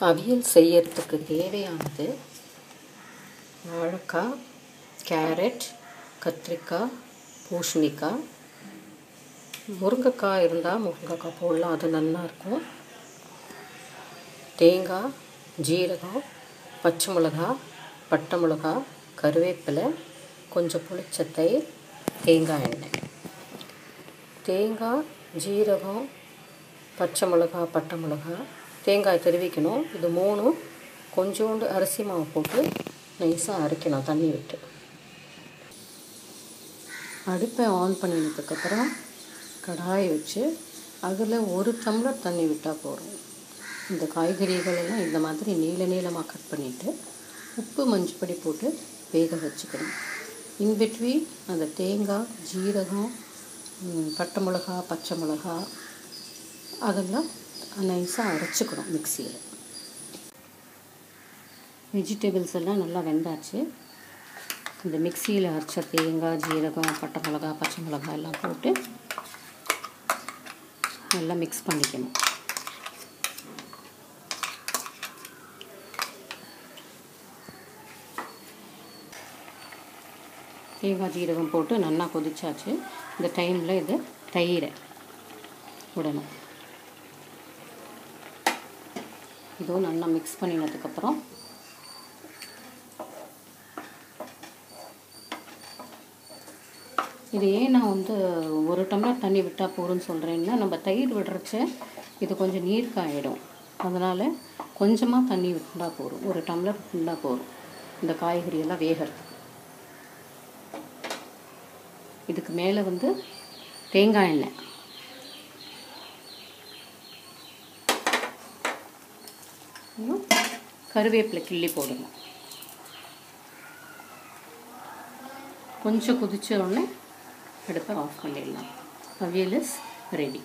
அவியல் செய்யறதுக்கு தேவையானது வாழைக்காய், கேரட், கத்திரிக்காய், பூசணிக்காய், முருங்கைக்காய் இருந்தால் முருங்கைக்காய் போடலாம், அது நல்லாயிருக்கும். தேங்காய், ஜீரகம், பச்சை மிளகாய், பட்டை மிளகாய், கருவேப்பிலை, கொஞ்சம் புளிச்ச தயிர், தேங்காய் எண்ணெய். தேங்காய், ஜீரகம், பச்சை மிளகாய், பட்டை மிளகாய், தேங்காய் துருவிக்கணும். இது மூணும் கொஞ்சோண்டு அரிசி மாவு போட்டு நைஸாக அரைக்கணும் தண்ணி விட்டு. அடுப்பை ஆன் பண்ணினதுக்கப்புறம் கடாயை வச்சு அதில் 1 டம்ளர் தண்ணி விட்டால் போதும். இந்த காய்கறிகளெல்லாம் இந்த மாதிரி நீளமாக கட் பண்ணிவிட்டு உப்பு மஞ்சப்பொடி போட்டு வேக வச்சுக்கணும். இன்பிட்வீன் அந்த தேங்காய், ஜீரகம், பட்டை மிளகா, பச்சை மிளகா அதெல்லாம் நைஸாக அரைச்சிக்கணும் மிக்சியில். வெஜிடபிள்ஸ் எல்லாம் நல்லா வெந்தாச்சு. இந்த மிக்சியில் அரைச்ச தேங்காய், ஜீரகம், பட்டை மிளகா, பச்சை மிளகா எல்லாம் போட்டு நல்லா மிக்ஸ் பண்ணிக்கணும். தேங்காய், ஜீரகம் போட்டு நல்லா கொதிச்சாச்சு. இந்த டைமில் இது தயிரை விடணும். இதுவும் நல்லா மிக்ஸ் பண்ணினதுக்கப்புறம் இது ஏன் நான் 1 டம்ளர் தண்ணி விட்டால் போதும்னு சொல்கிறேன்னா, நம்ம தயிர் விடுறச்ச இது கொஞ்சம் நீர்க்காயிடும். அதனால் கொஞ்சமாக தண்ணி விட்டால் போதும். 1 டம்ளர் விட்டால் போதும் இந்த காய்கறியெல்லாம் வேகிறது. இதுக்கு மேலே தேங்காய் எண்ணெய், கருவேப்பிலை கிள்ளி போடணும். கொஞ்சம் கொதிச்ச உடனே அடுப்பை ஆஃப் பண்ணிடலாம். அவியல் இஸ் ரெடி.